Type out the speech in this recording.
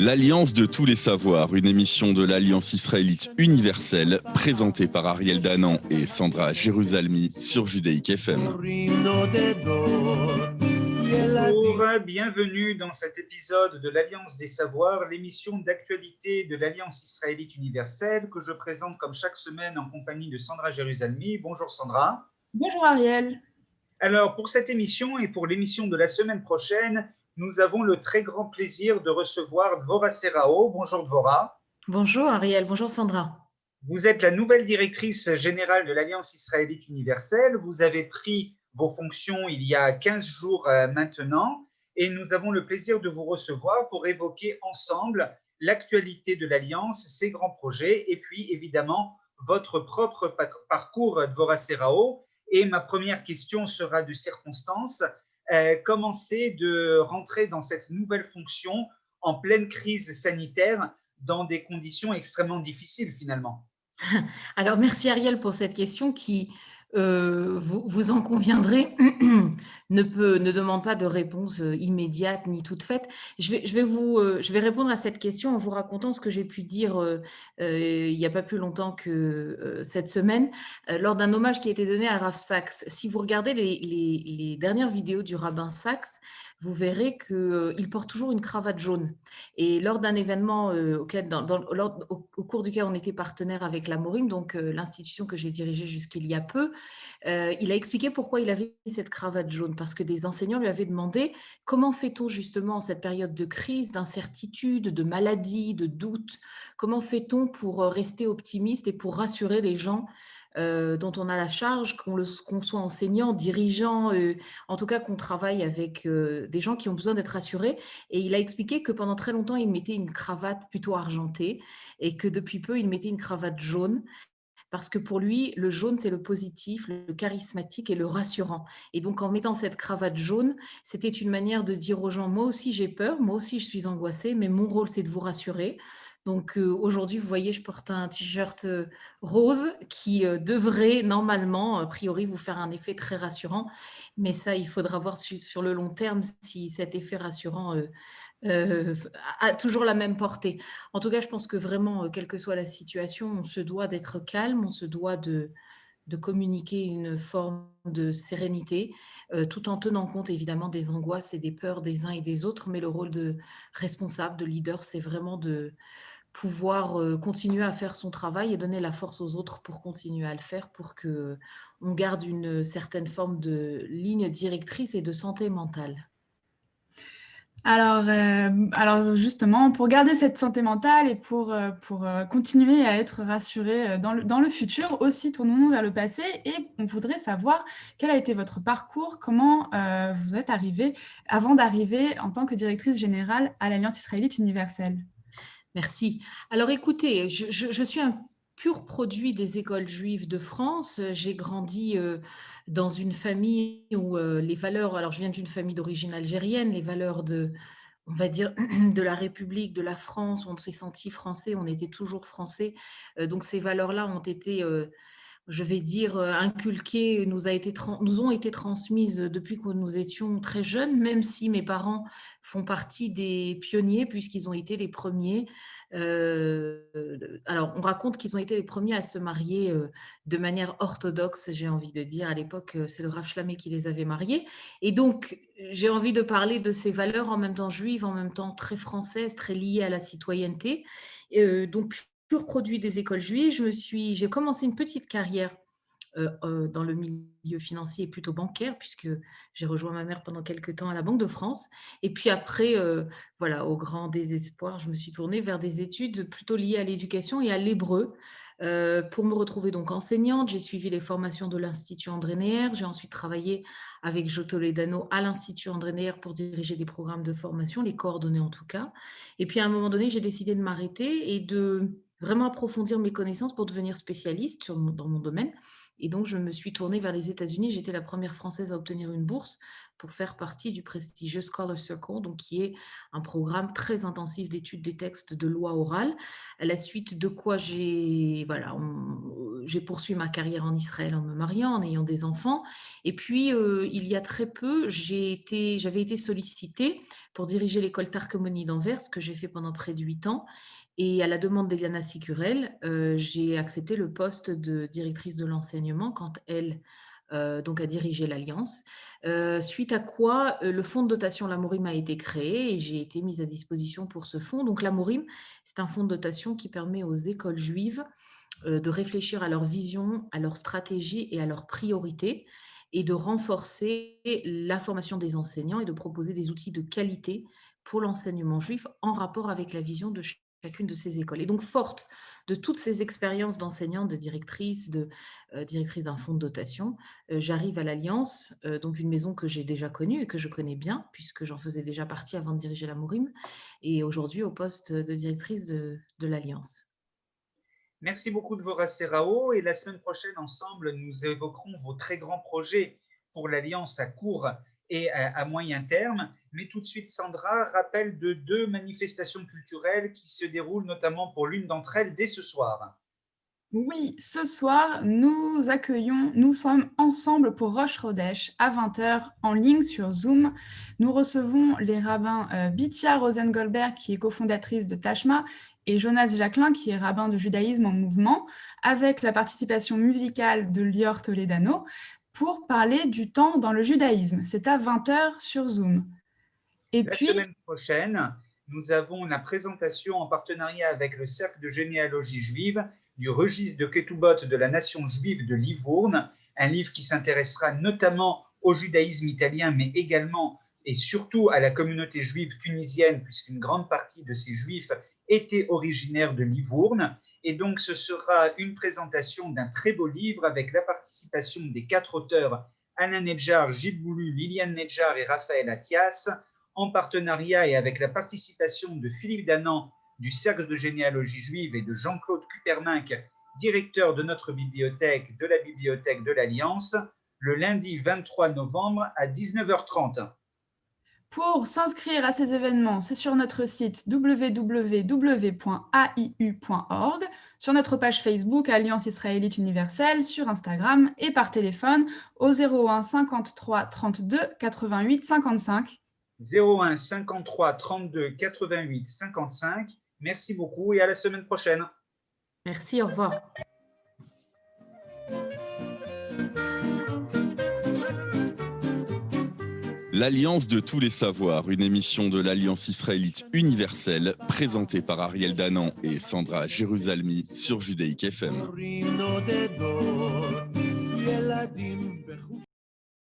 L'Alliance de tous les savoirs, une émission de l'Alliance israélite universelle, présentée par Ariel Danan et Sandra Jérusalemi sur Judaïk FM. Bonjour, bienvenue dans cet épisode de l'Alliance des savoirs, l'émission d'actualité de l'Alliance israélite universelle que je présente comme chaque semaine en compagnie de Sandra Jérusalemi. Bonjour Sandra. Bonjour Ariel. Alors pour cette émission et pour l'émission de la semaine prochaine, nous avons le très grand plaisir de recevoir Dvorah Serao. Bonjour Dvorah. Bonjour Ariel, bonjour Sandra. Vous êtes la nouvelle directrice générale de l'Alliance israélite universelle. Vous avez pris vos fonctions il y a 15 jours maintenant et nous avons le plaisir de vous recevoir pour évoquer ensemble l'actualité de l'Alliance, ses grands projets et puis évidemment votre propre parcours, Dvorah Serao. Et ma première question sera de circonstance. Comment c'est de rentrer dans cette nouvelle fonction en pleine crise sanitaire dans des conditions extrêmement difficiles finalement? Alors merci Ariel pour cette question qui, vous en conviendrez, ne demande pas de réponse immédiate ni toute faite. Je vais répondre à cette question en vous racontant ce que j'ai pu dire il n'y a pas plus longtemps que cette semaine, lors d'un hommage qui a été donné à Rav Sachs. Si vous regardez les dernières vidéos du rabbin Sachs, vous verrez qu'il porte toujours une cravate jaune. Et lors d'un événement au cours duquel on était partenaire avec la Morim, donc l'institution que j'ai dirigée jusqu'il y a peu, il a expliqué pourquoi il avait cette cravate jaune, parce que des enseignants lui avaient demandé comment fait-on justement en cette période de crise, d'incertitude, de maladie, de doute, comment fait-on pour rester optimiste et pour rassurer les gens dont on a la charge, qu'on soit enseignant, dirigeant, en tout cas qu'on travaille avec des gens qui ont besoin d'être rassurés. Et il a expliqué que pendant très longtemps, il mettait une cravate plutôt argentée et que depuis peu, il mettait une cravate jaune. Parce que pour lui, le jaune, c'est le positif, le charismatique et le rassurant. Et donc, en mettant cette cravate jaune, c'était une manière de dire aux gens, moi aussi j'ai peur, moi aussi je suis angoissée, mais mon rôle, c'est de vous rassurer. Donc aujourd'hui, vous voyez, je porte un t-shirt rose qui devrait normalement, a priori, vous faire un effet très rassurant. Mais ça, il faudra voir sur le long terme si cet effet rassurant a toujours la même portée. En tout cas, je pense que vraiment, quelle que soit la situation, on se doit d'être calme, on se doit de communiquer une forme de sérénité, tout en tenant compte évidemment des angoisses et des peurs des uns et des autres. Mais le rôle de responsable, de leader, c'est vraiment de pouvoir continuer à faire son travail et donner la force aux autres pour continuer à le faire, pour qu'on garde une certaine forme de ligne directrice et de santé mentale. Alors justement, pour garder cette santé mentale et pour continuer à être rassuré dans le futur, aussi tournons-nous vers le passé et on voudrait savoir quel a été votre parcours, comment vous êtes arrivé avant d'arriver en tant que directrice générale à l'Alliance israélite universelle. Merci. Alors écoutez, je suis un pur produit des écoles juives de France. J'ai grandi dans une famille où les valeurs, alors je viens d'une famille d'origine algérienne, les valeurs on va dire, de la République, de la France, on s'est senti français, on était toujours français. Donc ces valeurs-là ont été, je vais dire, inculquées, nous ont été transmises depuis que nous étions très jeunes, même si mes parents font partie des pionniers puisqu'ils ont été les premiers. Alors, on raconte qu'ils ont été les premiers à se marier de manière orthodoxe, j'ai envie de dire. À l'époque, c'est le Rav Shlamé qui les avait mariés. Et donc, j'ai envie de parler de ces valeurs en même temps juives, en même temps très françaises, très liées à la citoyenneté. Donc, pur produit des écoles juives, j'ai commencé une petite carrière dans le milieu financier et plutôt bancaire, puisque j'ai rejoint ma mère pendant quelques temps à la Banque de France. Et puis après, voilà, au grand désespoir, je me suis tournée vers des études plutôt liées à l'éducation et à l'hébreu. Pour me retrouver donc enseignante, j'ai suivi les formations de l'Institut André Neher. J'ai ensuite travaillé avec Jo Toledano à l'Institut André Neher pour diriger des programmes de formation, les coordonner en tout cas. Et puis à un moment donné, j'ai décidé de m'arrêter et de vraiment approfondir mes connaissances pour devenir spécialiste dans mon domaine. Et donc, je me suis tournée vers les États-Unis. J'étais la première Française à obtenir une bourse pour faire partie du prestigieux Scholar Circle, donc qui est un programme très intensif d'études des textes de loi orale, à la suite de quoi j'ai poursuivi ma carrière en Israël en me mariant, en ayant des enfants. Et puis, il y a très peu, j'avais été sollicitée pour diriger l'école Tarkemoni d'Anvers, ce que j'ai fait pendant près de 8 ans. Et à la demande d'Eliana Sicurel, j'ai accepté le poste de directrice de l'enseignement quand elle donc a dirigé l'Alliance. Suite à quoi, le fonds de dotation L'Amorim a été créé et j'ai été mise à disposition pour ce fonds. Donc L'Amorim, c'est un fonds de dotation qui permet aux écoles juives de réfléchir à leur vision, à leur stratégie et à leurs priorités et de renforcer la formation des enseignants et de proposer des outils de qualité pour l'enseignement juif en rapport avec la vision de chacune de ces écoles. Et donc, forte de toutes ces expériences d'enseignante, de directrice, directrice d'un fonds de dotation, j'arrive à l'Alliance, donc une maison que j'ai déjà connue et que je connais bien, puisque j'en faisais déjà partie avant de diriger la Morim, et aujourd'hui au poste de directrice de l'Alliance. Merci beaucoup de vos Rao et la semaine prochaine, ensemble, nous évoquerons vos très grands projets pour l'Alliance à court et à moyen terme. Mais tout de suite, Sandra rappelle de 2 manifestations culturelles qui se déroulent notamment pour l'une d'entre elles dès ce soir. Oui, ce soir, nous sommes ensemble pour Rosh Chodesh à 20h en ligne sur Zoom. Nous recevons les rabbins Bitya Rosengoldberg, qui est cofondatrice de Tashma, et Jonas Jacquelin, qui est rabbin de judaïsme en mouvement, avec la participation musicale de Lior Toledano, pour parler du temps dans le judaïsme. C'est à 20h sur Zoom. Et La puis, semaine prochaine, nous avons la présentation en partenariat avec le Cercle de généalogie juive du registre de Ketubot de la nation juive de Livourne, un livre qui s'intéressera notamment au judaïsme italien, mais également et surtout à la communauté juive tunisienne, puisqu'une grande partie de ces juifs étaient originaires de Livourne. Et donc, ce sera une présentation d'un très beau livre avec la participation des 4 auteurs, Alain Nedjar, Gilles Boulu, Liliane Nedjar et Raphaël Athias, en partenariat et avec la participation de Philippe Danan du Cercle de généalogie juive et de Jean-Claude Kuperminck, directeur de notre bibliothèque, de la Bibliothèque de l'Alliance, le lundi 23 novembre à 19h30. pour s'inscrire à ces événements, c'est sur notre site www.aiu.org, sur notre page Facebook Alliance Israélite Universelle, sur Instagram et par téléphone au 01 53 32 88 55. 01 53 32 88 55. Merci beaucoup et à la semaine prochaine. Merci, au revoir. L'Alliance de tous les savoirs, une émission de l'Alliance israélite universelle, présentée par Ariel Danan et Sandra Jérusalemi sur Judaïque FM.